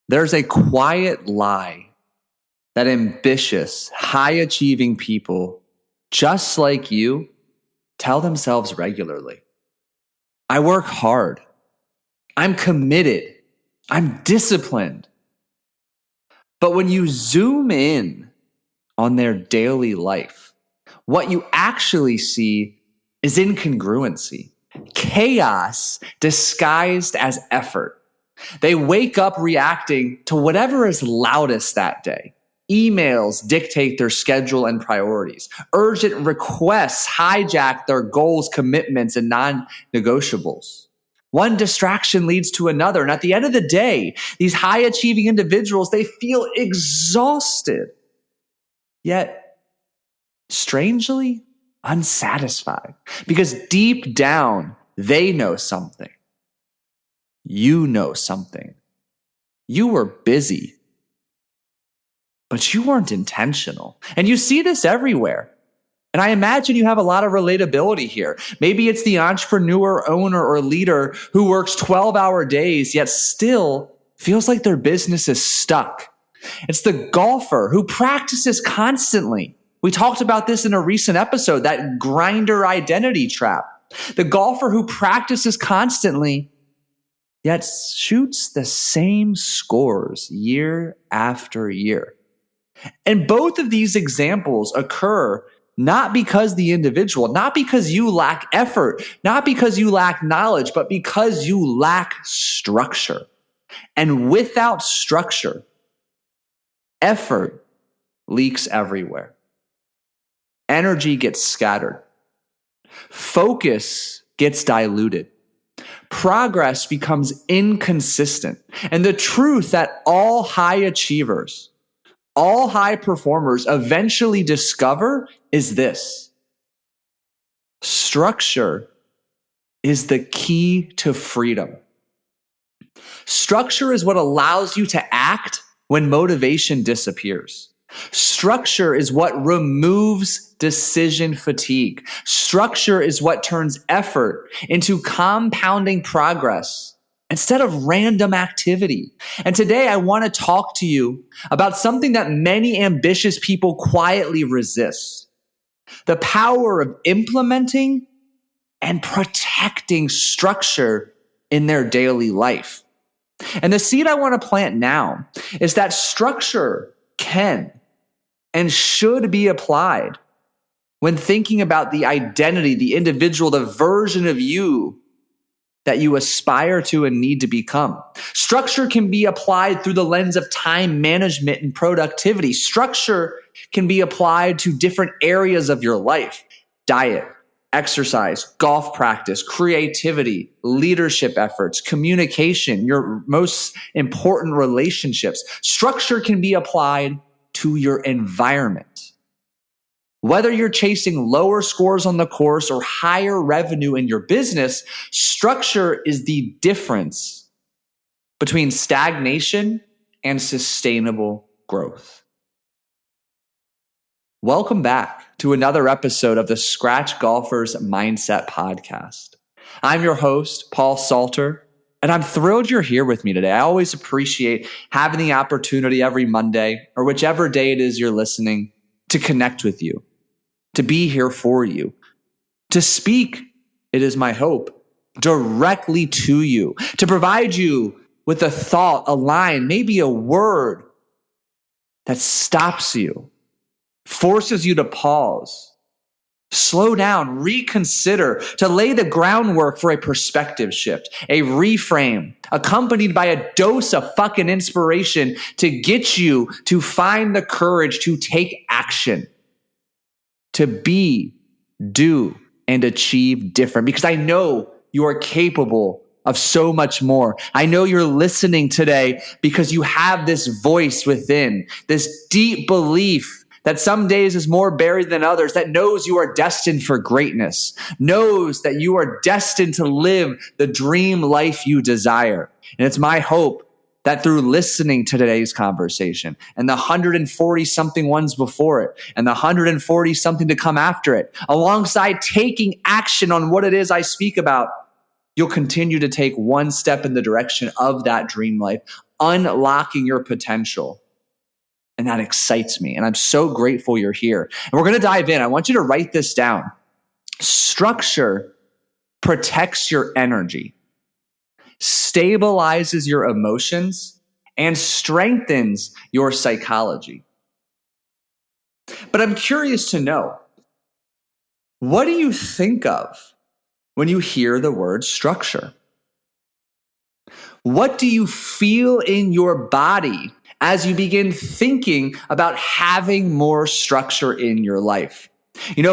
There's a quiet lie that ambitious, high-achieving people, just like you, tell themselves regularly. I work hard. I'm committed. I'm disciplined. But when you zoom in on their daily life, what you actually see is incongruency, chaos disguised as effort. They wake up reacting to whatever is loudest that day. Emails dictate their schedule and priorities. Urgent requests hijack their goals, commitments, and non-negotiables. One distraction leads to another. And at the end of the day, these high-achieving individuals, they feel exhausted, yet strangely unsatisfied. Because deep down, they know something. You know something. You were busy, but you weren't intentional. And you see this everywhere. And I imagine you have a lot of relatability here. Maybe it's the entrepreneur, owner, or leader who works 12-hour days, yet still feels like their business is stuck. It's the golfer who practices constantly. We talked about this in a recent episode, that grinder identity trap. The golfer who practices constantly, yet shoots the same scores year after year. And both of these examples occur not because the individual, not because you lack effort, not because you lack knowledge, but because you lack structure. And without structure, effort leaks everywhere. Energy gets scattered. Focus gets diluted. Progress becomes inconsistent. And the truth that all high achievers, all high performers eventually discover is this: structure is the key to freedom. Structure is what allows you to act when motivation disappears. Structure is what removes decision fatigue. Structure is what turns effort into compounding progress instead of random activity. And today I want to talk to you about something that many ambitious people quietly resist: the power of implementing and protecting structure in their daily life. And the seed I want to plant now is that structure can and should be applied when thinking about the identity, the individual, the version of you that you aspire to and need to become. Structure can be applied through the lens of time management and productivity. Structure can be applied to different areas of your life: diet, exercise, golf practice, creativity, leadership efforts, communication, your most important relationships. Structure can be applied to your environment. Whether you're chasing lower scores on the course or higher revenue in your business, structure is the difference between stagnation and sustainable growth. Welcome back to another episode of the Scratch Golfer's Mindset Podcast. I'm your host, Paul Salter, and I'm thrilled you're here with me today. I always appreciate having the opportunity every Monday, or whichever day it is you're listening, to connect with you, to be here for you, to speak, it is my hope, directly to you, to provide you with a thought, a line, maybe a word that stops you, forces you to pause, slow down, reconsider, to lay the groundwork for a perspective shift, a reframe, accompanied by a dose of fucking inspiration to get you to find the courage to take action, to be, do, and achieve different. Because I know you are capable of so much more. I know you're listening today because you have this voice within, this deep belief that some days is more buried than others, that knows you are destined for greatness, knows that you are destined to live the dream life you desire. And it's my hope that through listening to today's conversation and the 140 something ones before it and the 140 something to come after it, alongside taking action on what it is I speak about, you'll continue to take one step in the direction of that dream life, unlocking your potential. And that excites me. And I'm so grateful you're here. And we're going to dive in. I want you to write this down. Structure protects your energy, stabilizes your emotions, and strengthens your psychology. But I'm curious to know, what do you think of when you hear the word structure? What do you feel in your body as you begin thinking about having more structure in your life?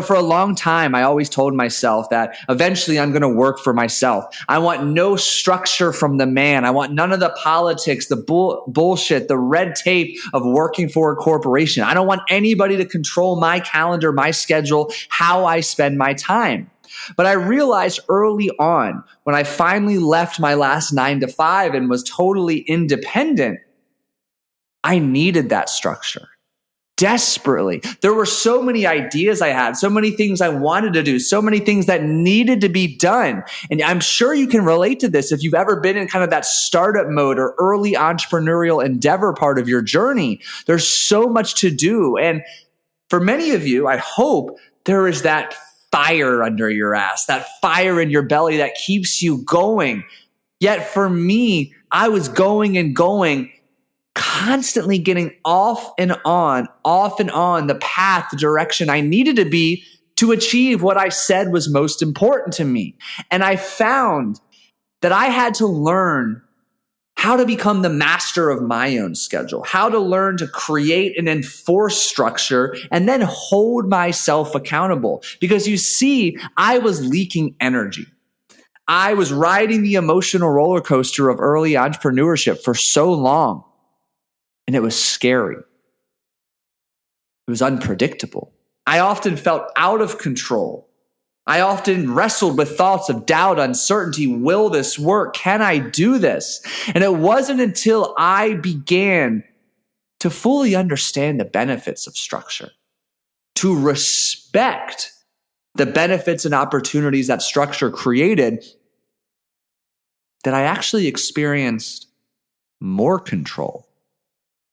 For a long time, I always told myself that eventually I'm going to work for myself. I want no structure from the man. I want none of the politics, the bullshit, the red tape of working for a corporation. I don't want anybody to control my calendar, my schedule, how I spend my time. But I realized early on, when I finally left my last 9 to 5 and was totally independent, I needed that structure. Desperately. There were so many ideas I had, so many things I wanted to do, so many things that needed to be done. And I'm sure you can relate to this if you've ever been in kind of that startup mode or early entrepreneurial endeavor part of your journey. There's so much to do. And for many of you, I hope there is that fire under your ass, that fire in your belly that keeps you going. Yet for me, I was going and going, constantly getting off and on the path, the direction I needed to be to achieve what I said was most important to me. And I found that I had to learn how to become the master of my own schedule, how to learn to create and enforce structure and then hold myself accountable. Because you see, I was leaking energy. I was riding the emotional roller coaster of early entrepreneurship for so long. And it was scary. It was unpredictable. I often felt out of control. I often wrestled with thoughts of doubt, uncertainty. Will this work? Can I do this? And it wasn't until I began to fully understand the benefits of structure, to respect the benefits and opportunities that structure created, that I actually experienced more control,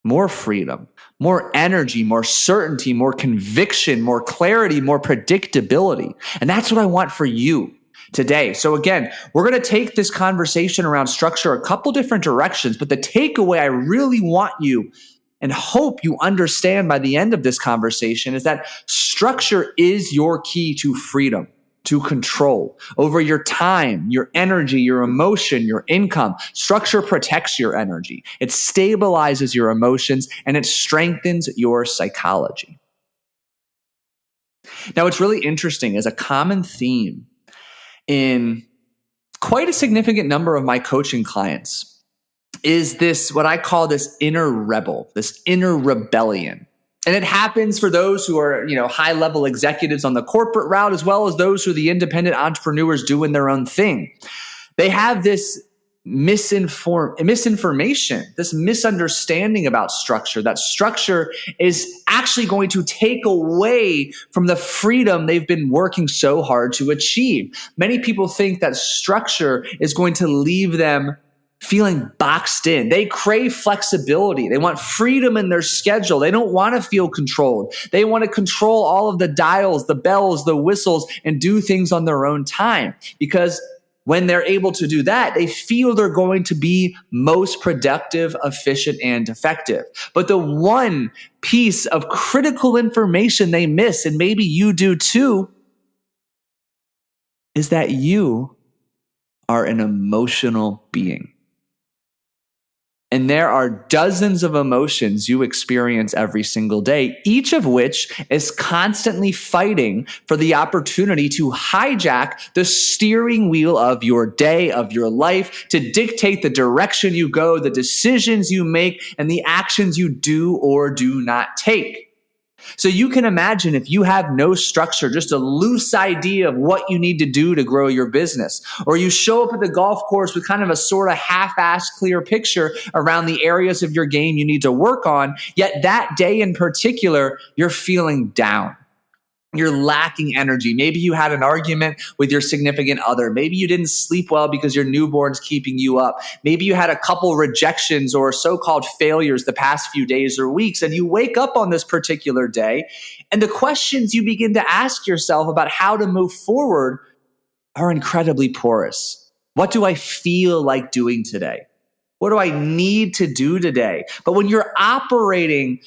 more freedom, more energy, more certainty, more conviction, more clarity, more predictability. And that's what I want for you today. So again, we're going to take this conversation around structure a couple different directions, but the takeaway I really want you and hope you understand by the end of this conversation is that structure is your key to freedom, to control over your time, your energy, your emotion, your income. Structure protects your energy. It stabilizes your emotions and it strengthens your psychology. Now, what's really interesting is a common theme in quite a significant number of my coaching clients is this, what I call this inner rebel, this inner rebellion. And it happens for those who are, high-level executives on the corporate route, as well as those who are the independent entrepreneurs doing their own thing. They have this misinformation, this misunderstanding about structure, that structure is actually going to take away from the freedom they've been working so hard to achieve. Many people think that structure is going to leave them feeling boxed in. They crave flexibility. They want freedom in their schedule. They don't want to feel controlled. They want to control all of the dials, the bells, the whistles, and do things on their own time. Because when they're able to do that, they feel they're going to be most productive, efficient, and effective. But the one piece of critical information they miss, and maybe you do too, is that you are an emotional being. And there are dozens of emotions you experience every single day, each of which is constantly fighting for the opportunity to hijack the steering wheel of your day, of your life, to dictate the direction you go, the decisions you make, and the actions you do or do not take. So you can imagine if you have no structure, just a loose idea of what you need to do to grow your business, or you show up at the golf course with kind of a sort of half-assed clear picture around the areas of your game you need to work on, yet that day in particular, you're feeling down. you're lacking energy. Maybe you had an argument with your significant other. Maybe you didn't sleep well because your newborn's keeping you up. Maybe you had a couple rejections or so-called failures the past few days or weeks, and you wake up on this particular day, and the questions you begin to ask yourself about how to move forward are incredibly porous. What do I feel like doing today? What do I need to do today? But when you're operating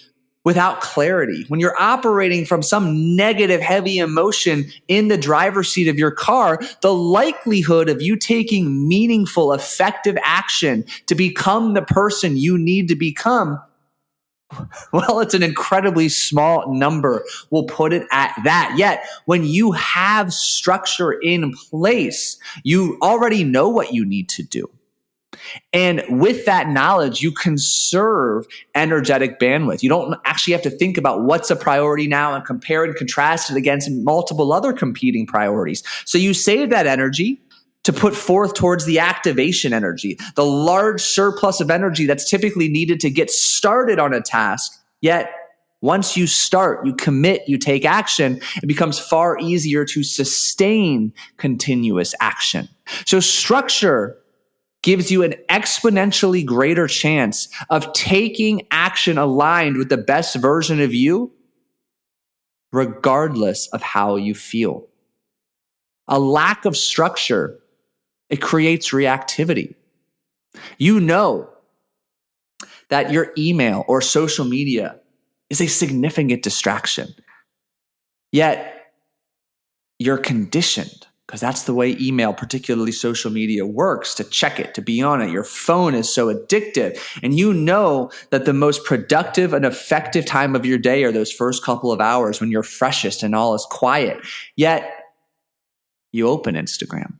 without clarity, when you're operating from some negative, heavy emotion in the driver's seat of your car, the likelihood of you taking meaningful, effective action to become the person you need to become, well, it's an incredibly small number. We'll put it at that. Yet, when you have structure in place, you already know what you need to do. And with that knowledge, you conserve energetic bandwidth. You don't actually have to think about what's a priority now and compare and contrast it against multiple other competing priorities. So you save that energy to put forth towards the activation energy, the large surplus of energy that's typically needed to get started on a task. Yet, once you start, you commit, you take action, it becomes far easier to sustain continuous action. So structure gives you an exponentially greater chance of taking action aligned with the best version of you, regardless of how you feel. A lack of structure, it creates reactivity. You know that your email or social media is a significant distraction, yet you're conditioned, because that's the way email, particularly social media, works, to check it, to be on it. Your phone is so addictive. And you know that the most productive and effective time of your day are those first couple of hours when you're freshest and all is quiet. Yet you open Instagram.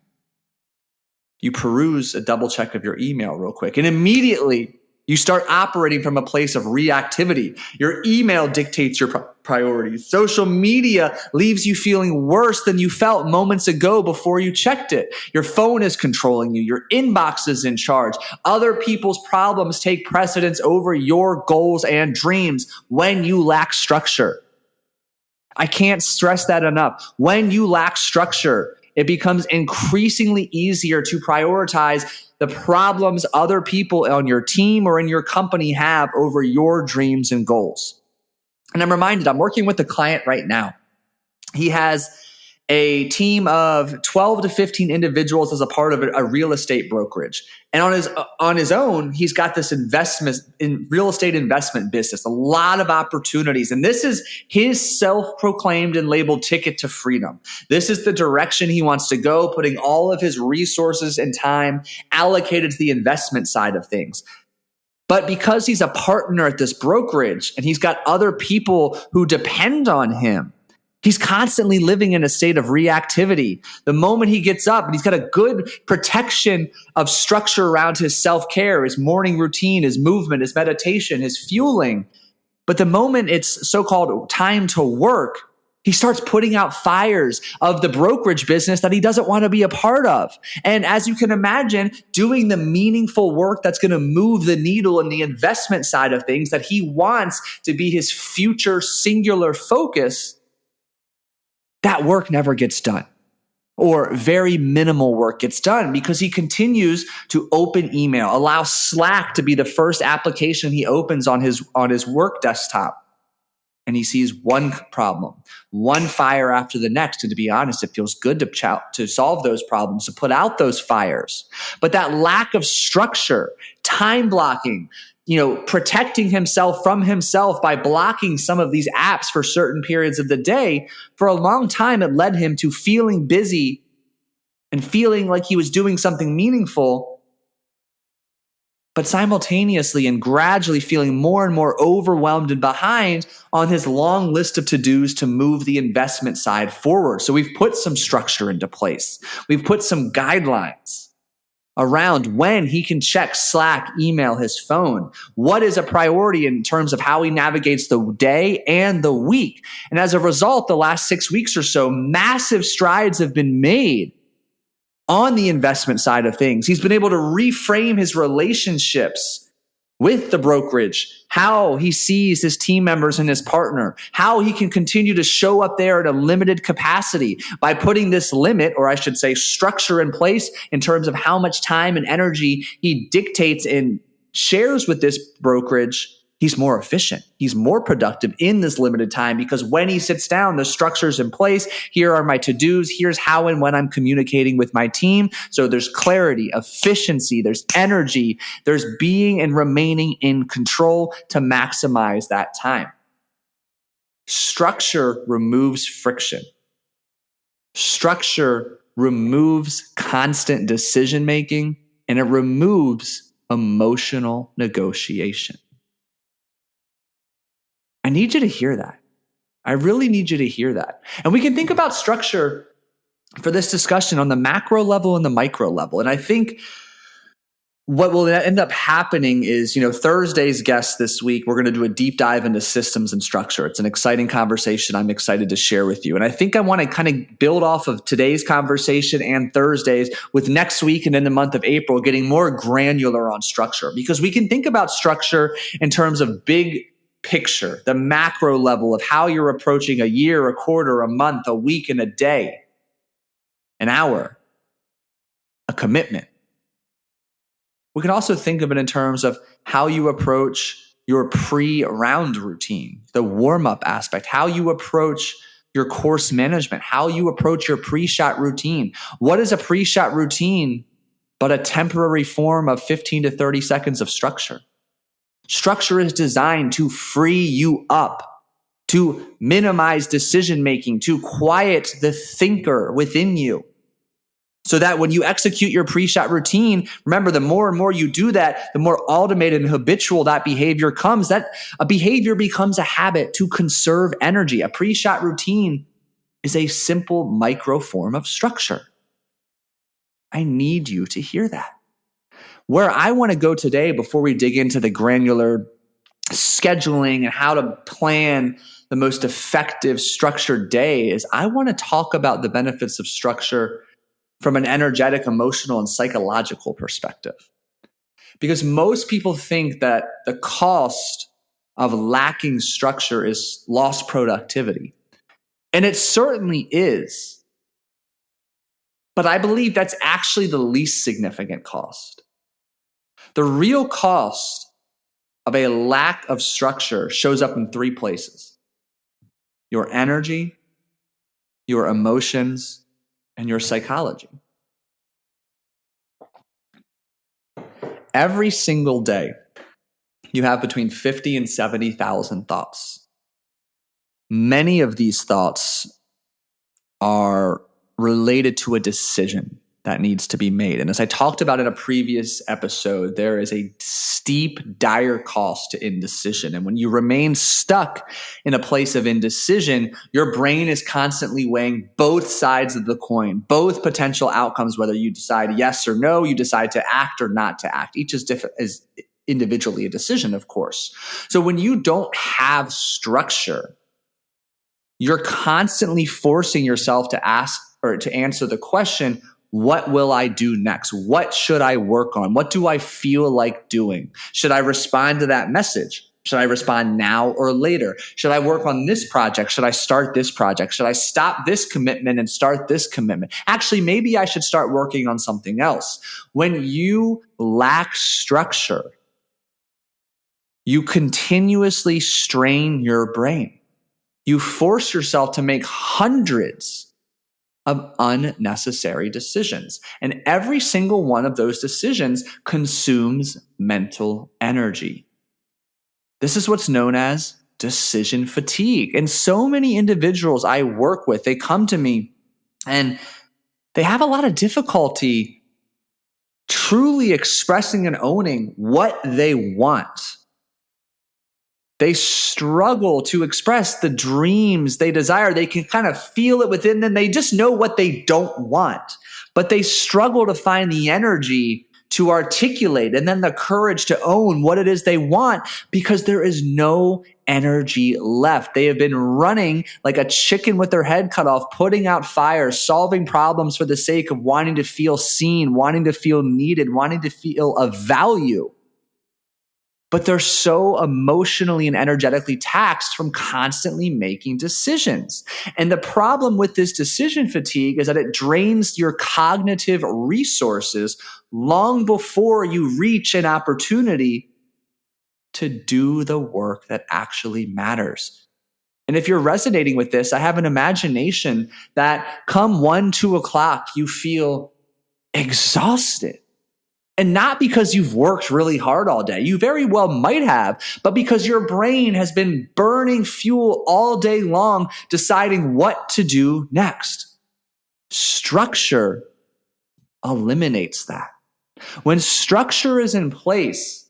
You peruse a double check of your email real quick, and immediately you start operating from a place of reactivity. Your email dictates your priorities. Social media leaves you feeling worse than you felt moments ago before you checked it. Your phone is controlling you. Your inbox is in charge. Other people's problems take precedence over your goals and dreams when you lack structure. I can't stress that enough. When you lack structure, it becomes increasingly easier to prioritize the problems other people on your team or in your company have over your dreams and goals. And I'm reminded, I'm working with a client right now. He has a team of 12 to 15 individuals as a part of a real estate brokerage. And on his own, he's got this investment in real estate investment business, a lot of opportunities. And this is his self-proclaimed and labeled ticket to freedom. This is the direction he wants to go, putting all of his resources and time allocated to the investment side of things. But because he's a partner at this brokerage and he's got other people who depend on him, he's constantly living in a state of reactivity. The moment he gets up, and he's got a good protection of structure around his self-care, his morning routine, his movement, his meditation, his fueling. But the moment it's so-called time to work, he starts putting out fires of the brokerage business that he doesn't want to be a part of. And as you can imagine, doing the meaningful work that's going to move the needle in the investment side of things that he wants to be his future singular focus, that work never gets done, or very minimal work gets done, because he continues to open email, allow Slack to be the first application he opens on his work desktop. And he sees one problem, one fire after the next. And to be honest, it feels good to solve those problems, to put out those fires. But that lack of structure, time blocking, protecting himself from himself by blocking some of these apps for certain periods of the day, for a long time, it led him to feeling busy and feeling like he was doing something meaningful, but simultaneously and gradually feeling more and more overwhelmed and behind on his long list of to-dos to move the investment side forward. So we've put some structure into place. We've put some guidelines around when he can check Slack, email, his phone. What is a priority in terms of how he navigates the day and the week? And as a result, the last 6 weeks or so, massive strides have been made on the investment side of things. He's been able to reframe his relationships with the brokerage, how he sees his team members and his partner, how he can continue to show up there at a limited capacity by putting this limit, or I should say structure in place in terms of how much time and energy he dictates and shares with this brokerage. He's more efficient. He's more productive in this limited time because when he sits down, the structure's in place. Here are my to-dos. Here's how and when I'm communicating with my team. So there's clarity, efficiency, there's energy, there's being and remaining in control to maximize that time. Structure removes friction. Structure removes constant decision-making, and it removes emotional negotiation. I need you to hear that. I really need you to hear that. And we can think about structure for this discussion on the macro level and the micro level. And I think what will end up happening is, Thursday's guest this week, we're going to do a deep dive into systems and structure. It's an exciting conversation I'm excited to share with you. And I think I want to kind of build off of today's conversation and Thursday's with next week and in the month of April, getting more granular on structure, because we can think about structure in terms of big picture, the macro level of how you're approaching a year, a quarter, a month, a week, and a day, an hour, a commitment. We can also think of it in terms of how you approach your pre-round routine, the warm-up aspect, how you approach your course management, how you approach your pre-shot routine. What is a pre-shot routine but a temporary form of 15 to 30 seconds of structure? Structure is designed to free you up, to minimize decision-making, to quiet the thinker within you. So that when you execute your pre-shot routine, remember, the more and more you do that, the more automated and habitual that behavior comes. That a behavior becomes a habit to conserve energy. A pre-shot routine is a simple micro form of structure. I need you to hear that. Where I want to go today, before we dig into the granular scheduling and how to plan the most effective structured day, is I want to talk about the benefits of structure from an energetic, emotional, and psychological perspective. Because most people think that the cost of lacking structure is lost productivity. And it certainly is. But I believe that's actually the least significant cost. The real cost of a lack of structure shows up in three places: your energy, your emotions, and your psychology. Every single day, you have between 50 and 70,000 thoughts. Many of these thoughts are related to a decision that needs to be made. And as I talked about in a previous episode, there is a steep, dire cost to indecision. And when you remain stuck in a place of indecision, your brain is constantly weighing both sides of the coin, both potential outcomes, whether you decide yes or no, you decide to act or not to act. Each is different, is individually a decision, of course. So when you don't have structure, you're constantly forcing yourself to ask or to answer the question, what will I do next? What should I work on? What do I feel like doing? Should I respond to that message? Should I respond now or later? Should I work on this project? Should I start this project? Should I stop this commitment and start this commitment? Actually, maybe I should start working on something else. When you lack structure, you continuously strain your brain. You force yourself to make hundreds of unnecessary decisions. And every single one of those decisions consumes mental energy. This is what's known as decision fatigue. And so many individuals I work with, they come to me and they have a lot of difficulty truly expressing and owning what they want. They struggle to express the dreams they desire. They can kind of feel it within them. They just know what they don't want, but they struggle to find the energy to articulate and then the courage to own what it is they want because there is no energy left. They have been running like a chicken with their head cut off, putting out fires, solving problems for the sake of wanting to feel seen, wanting to feel needed, wanting to feel of value. but they're so emotionally and energetically taxed from constantly making decisions. And the problem with this decision fatigue is that it drains your cognitive resources long before you reach an opportunity to do the work that actually matters. And if you're resonating with this, I have an imagination that come 1, 2 o'clock, you feel exhausted. And not because you've worked really hard all day. You very well might have, but because your brain has been burning fuel all day long, deciding what to do next. Structure eliminates that. When structure is in place,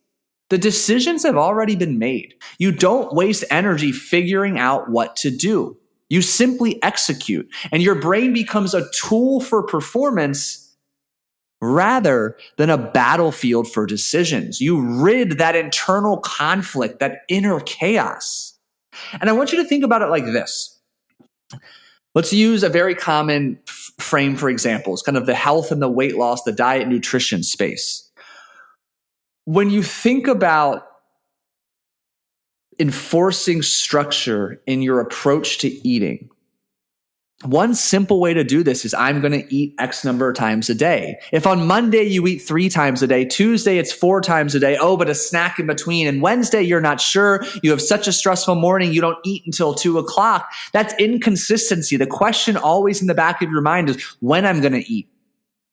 the decisions have already been made. You don't waste energy figuring out what to do. You simply execute, and your brain becomes a tool for performance rather than a battlefield for decisions. You rid that internal conflict, that inner chaos. And I want you to think about it like this. Let's use a very common frame for examples, kind of the health and the weight loss, the diet nutrition space. When you think about enforcing structure in your approach to eating, one simple way to do this is I'm going to eat X number of times a day. If on Monday you eat 3 times a day, Tuesday it's 4 times a day, but a snack in between, and Wednesday you're not sure, you have such a stressful morning, you don't eat until 2 o'clock, that's inconsistency. The question always in the back of your mind is when I'm going to eat.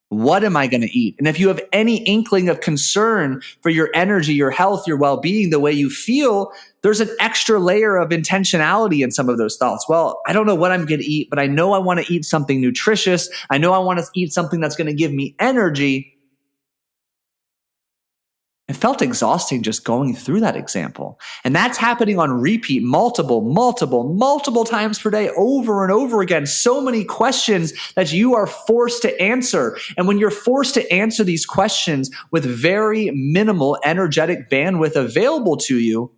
What am I going to eat? And if you have any inkling of concern for your energy, your health, your well-being, the way you feel, there's an extra layer of intentionality in some of those thoughts. Well, I don't know what I'm going to eat, but I know I want to eat something nutritious. I know I want to eat something that's going to give me energy. It felt exhausting just going through that example. And that's happening on repeat multiple times per day, over and over again. So many questions that you are forced to answer. And when you're forced to answer these questions with very minimal energetic bandwidth available to you,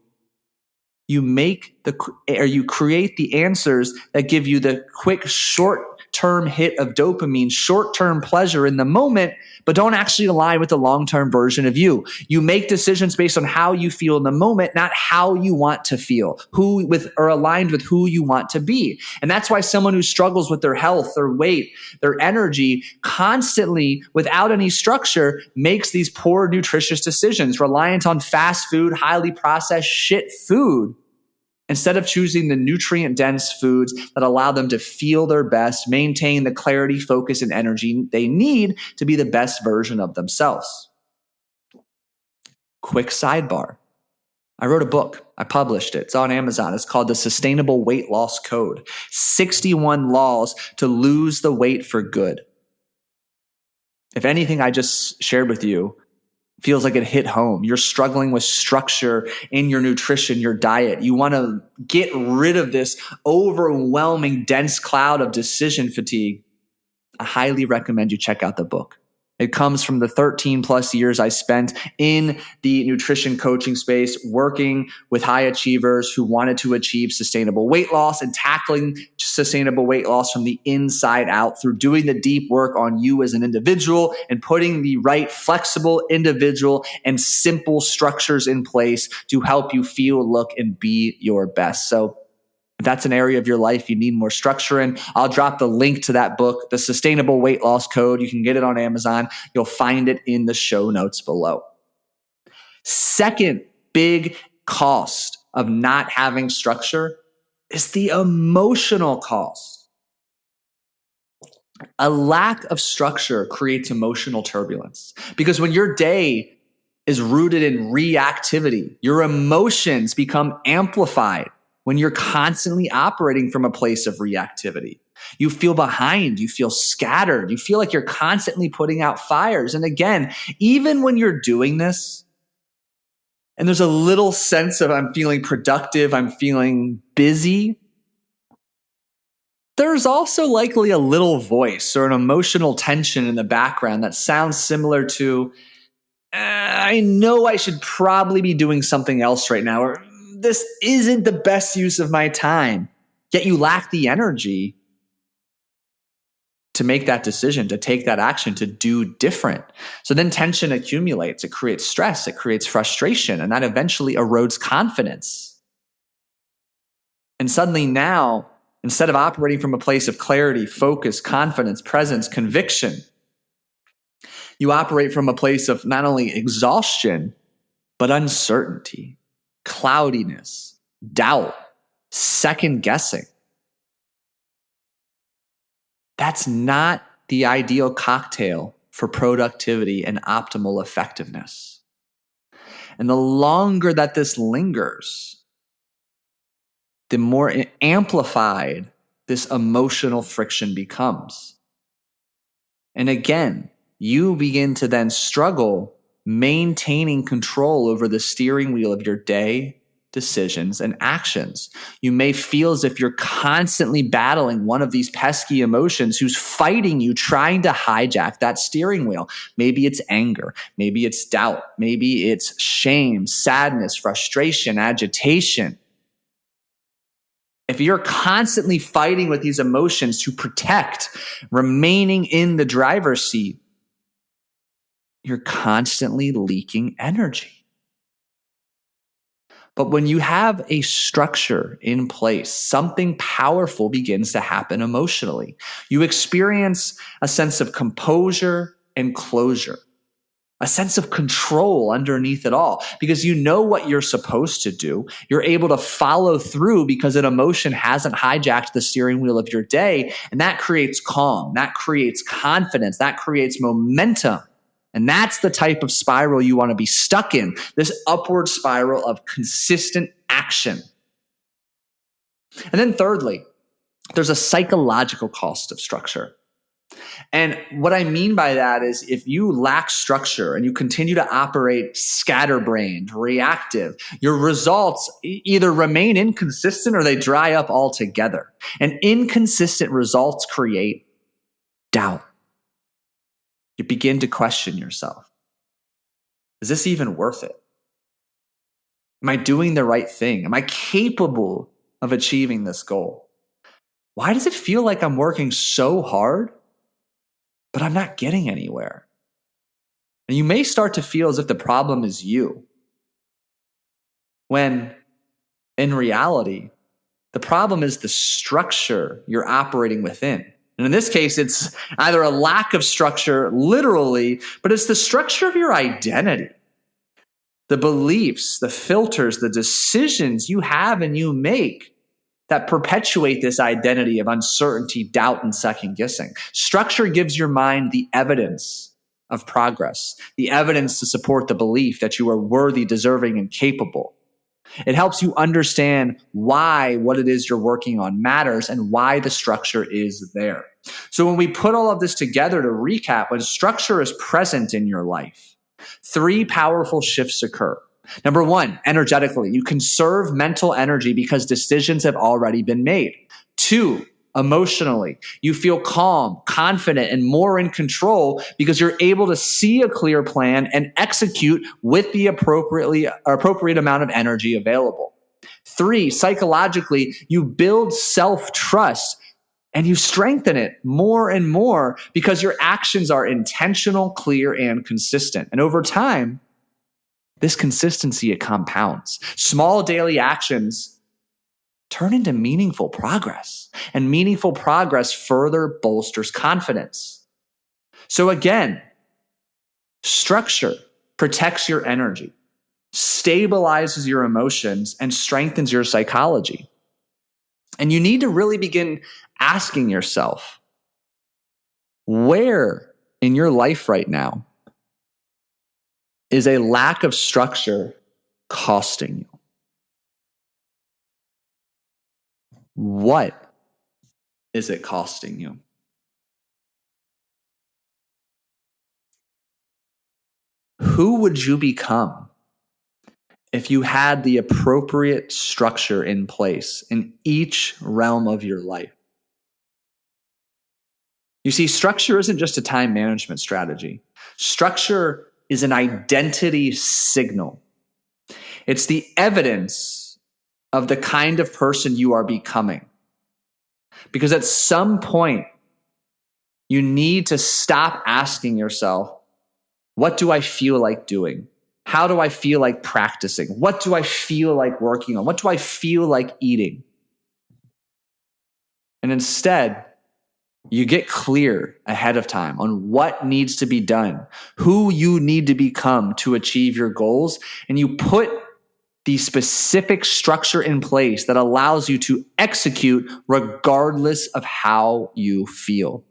you create the answers that give you the quick short-term hit of dopamine, short-term pleasure in the moment, but don't actually align with the long-term version of you. You make decisions based on how you feel in the moment, not how you want to feel, or aligned with who you want to be. And that's why someone who struggles with their health, their weight, their energy, constantly, without any structure, makes these poor, nutritious decisions, reliant on fast food, highly processed shit food, instead of choosing the nutrient-dense foods that allow them to feel their best, maintain the clarity, focus, and energy they need to be the best version of themselves. Quick sidebar. I wrote a book. I published it. It's on Amazon. It's called The Sustainable Weight Loss Code. 61 Laws to Lose the Weight for Good. If anything I just shared with you feels like it hit home, you're struggling with structure in your nutrition, your diet, you want to get rid of this overwhelming, dense cloud of decision fatigue, I highly recommend you check out the book. It comes from the 13 plus years I spent in the nutrition coaching space, working with high achievers who wanted to achieve sustainable weight loss and tackling sustainable weight loss from the inside out through doing the deep work on you as an individual and putting the right flexible, individual, and simple structures in place to help you feel, look, and be your best. So if that's an area of your life you need more structure in, I'll drop the link to that book, The Sustainable Weight Loss Code. You can get it on Amazon. You'll find it in the show notes below. Second big cost of not having structure is the emotional cost. A lack of structure creates emotional turbulence because when your day is rooted in reactivity, your emotions become amplified. When you're constantly operating from a place of reactivity, you feel behind, you feel scattered, you feel like you're constantly putting out fires. And again, even when you're doing this, and there's a little sense of I'm feeling productive, I'm feeling busy, there's also likely a little voice or an emotional tension in the background that sounds similar to, I know I should probably be doing something else right now, or this isn't the best use of my time, yet you lack the energy to make that decision, to take that action, to do different. So then tension accumulates. It creates stress. It creates frustration. And that eventually erodes confidence. And suddenly now, instead of operating from a place of clarity, focus, confidence, presence, conviction, you operate from a place of not only exhaustion, but uncertainty, cloudiness, doubt, second guessing. That's not the ideal cocktail for productivity and optimal effectiveness. And the longer that this lingers, the more amplified this emotional friction becomes. And again, you begin to then struggle maintaining control over the steering wheel of your day, decisions, and actions. You may feel as if you're constantly battling one of these pesky emotions who's fighting you, trying to hijack that steering wheel. Maybe it's anger. Maybe it's doubt. Maybe it's shame, sadness, frustration, agitation. If you're constantly fighting with these emotions to protect remaining in the driver's seat, you're constantly leaking energy. But when you have a structure in place, something powerful begins to happen emotionally. You experience a sense of composure and closure, a sense of control underneath it all, because you know what you're supposed to do. You're able to follow through because an emotion hasn't hijacked the steering wheel of your day. And that creates calm. That creates confidence. That creates momentum. And that's the type of spiral you want to be stuck in, this upward spiral of consistent action. And then thirdly, there's a psychological cost of structure. And what I mean by that is if you lack structure and you continue to operate scatterbrained, reactive, your results either remain inconsistent or they dry up altogether. And inconsistent results create doubt. You begin to question yourself. Is this even worth it? Am I doing the right thing? Am I capable of achieving this goal? Why does it feel like I'm working so hard, but I'm not getting anywhere? And you may start to feel as if the problem is you, when in reality, the problem is the structure you're operating within. And in this case, it's either a lack of structure, literally, but it's the structure of your identity, the beliefs, the filters, the decisions you have and you make that perpetuate this identity of uncertainty, doubt, and second guessing. Structure gives your mind the evidence of progress, the evidence to support the belief that you are worthy, deserving, and capable. It helps you understand why what it is you're working on matters and why the structure is there. So when we put all of this together to recap, when structure is present in your life, 3 powerful shifts occur. Number 1, energetically, you conserve mental energy because decisions have already been made. 2, emotionally, you feel calm, confident, and more in control because you're able to see a clear plan and execute with the appropriate amount of energy available. 3, psychologically, you build self-trust and you strengthen it more and more because your actions are intentional, clear, and consistent. And over time, this consistency, it compounds. Small daily actions turn into meaningful progress, and meaningful progress further bolsters confidence. So again, structure protects your energy, stabilizes your emotions, and strengthens your psychology. And you need to really begin asking yourself, where in your life right now is a lack of structure costing you? What is it costing you? Who would you become if you had the appropriate structure in place in each realm of your life? You see, structure isn't just a time management strategy. Structure is an identity signal. It's the evidence of the kind of person you are becoming. Because at some point, you need to stop asking yourself, what do I feel like doing? How do I feel like practicing? What do I feel like working on? What do I feel like eating? And instead, you get clear ahead of time on what needs to be done, who you need to become to achieve your goals, and you put the specific structure in place that allows you to execute regardless of how you feel.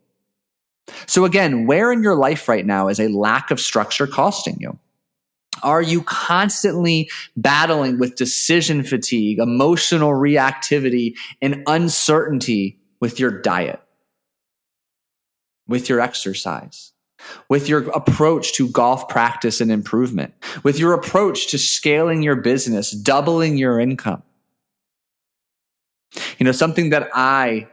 So again, where in your life right now is a lack of structure costing you? Are you constantly battling with decision fatigue, emotional reactivity, and uncertainty with your diet, with your exercise, with your approach to golf practice and improvement, with your approach to scaling your business, doubling your income? Something that I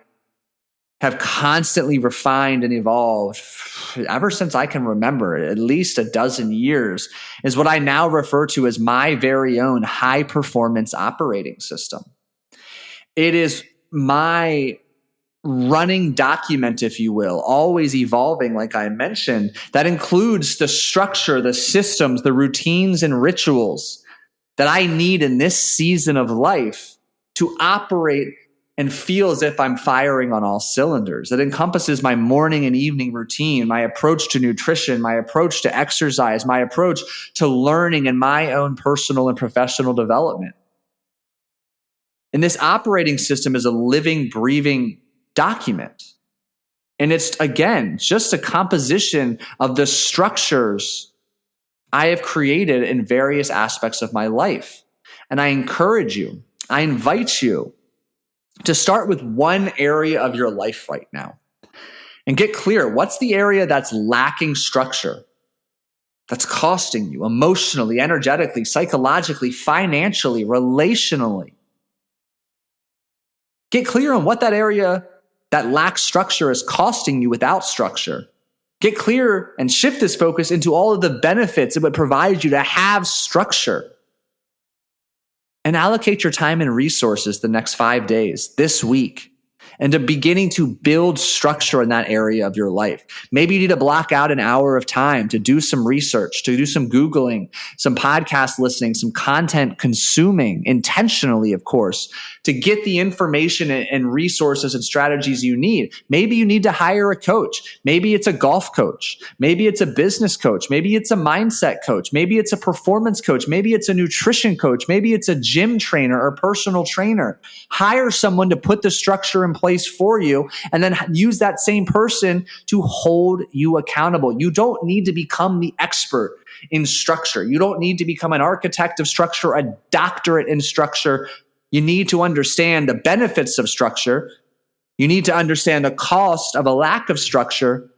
have constantly refined and evolved ever since I can remember, at least a dozen years, is what I now refer to as my very own high performance operating system. It is my running document, if you will, always evolving, like I mentioned, that includes the structure, the systems, the routines and rituals that I need in this season of life to operate and feel as if I'm firing on all cylinders. It encompasses my morning and evening routine, my approach to nutrition, my approach to exercise, my approach to learning and my own personal and professional development. And this operating system is a living, breathing document. And it's, again, just a composition of the structures I have created in various aspects of my life. And I encourage you, I invite you to start with one area of your life right now and get clear. What's the area that's lacking structure, that's costing you emotionally, energetically, psychologically, financially, relationally? Get clear on what that area that lacks structure is costing you without structure. Get clear and shift this focus into all of the benefits it would provide you to have structure. And allocate your time and resources the next 5 days, this week, into beginning to build structure in that area of your life. Maybe you need to block out an hour of time to do some research, to do some Googling, some podcast listening, some content consuming, intentionally, of course, to get the information and resources and strategies you need. Maybe you need to hire a coach. Maybe it's a golf coach. Maybe it's a business coach. Maybe it's a mindset coach. Maybe it's a performance coach. Maybe it's a nutrition coach. Maybe it's a gym trainer or personal trainer. Hire someone to put the structure in place for you, and then use that same person to hold you accountable. You don't need to become the expert in structure. You don't need to become an architect of structure, a doctorate in structure. You need to understand the benefits of structure. You need to understand the cost of a lack of structure,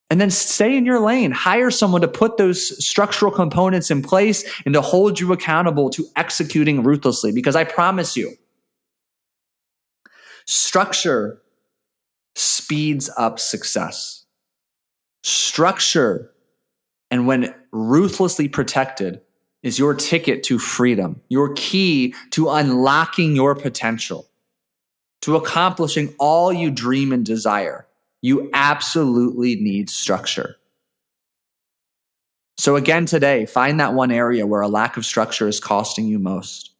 and then stay in your lane. Hire someone to put those structural components in place and to hold you accountable to executing ruthlessly. Because I promise you, structure speeds up success. Structure, and when ruthlessly protected, is your ticket to freedom, your key to unlocking your potential, to accomplishing all you dream and desire. You absolutely need structure. So again, today, find that one area where a lack of structure is costing you most.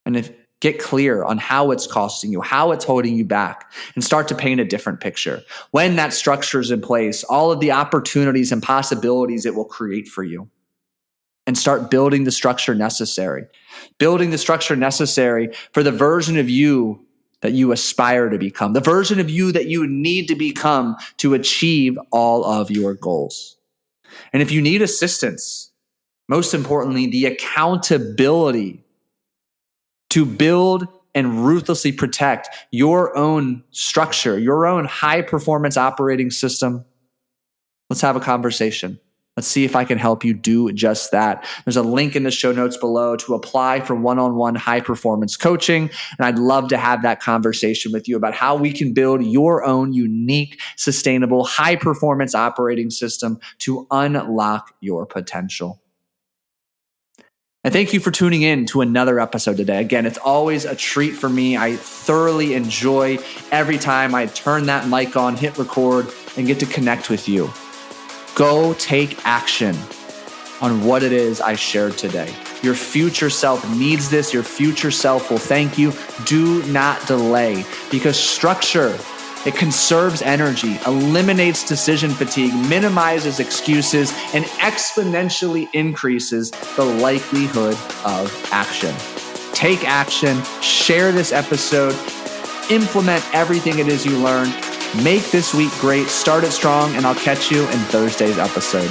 And get clear on how it's costing you, how it's holding you back, and start to paint a different picture. When that structure is in place, all of the opportunities and possibilities it will create for you. And start building the structure necessary. Building the structure necessary for the version of you that you aspire to become, the version of you that you need to become to achieve all of your goals. And if you need assistance, most importantly, the accountability to build and ruthlessly protect your own structure, your own high performance operating system, let's have a conversation. Let's see if I can help you do just that. There's a link in the show notes below to apply for one-on-one high performance coaching. And I'd love to have that conversation with you about how we can build your own unique, sustainable, high performance operating system to unlock your potential. And thank you for tuning in to another episode today. Again, it's always a treat for me. I thoroughly enjoy every time I turn that mic on, hit record, and get to connect with you. Go take action on what it is I shared today. Your future self needs this. Your future self will thank you. Do not delay, because structure, it conserves energy, eliminates decision fatigue, minimizes excuses, and exponentially increases the likelihood of action. Take action, share this episode, implement everything it is you learned, make this week great, start it strong, and I'll catch you in Thursday's episode.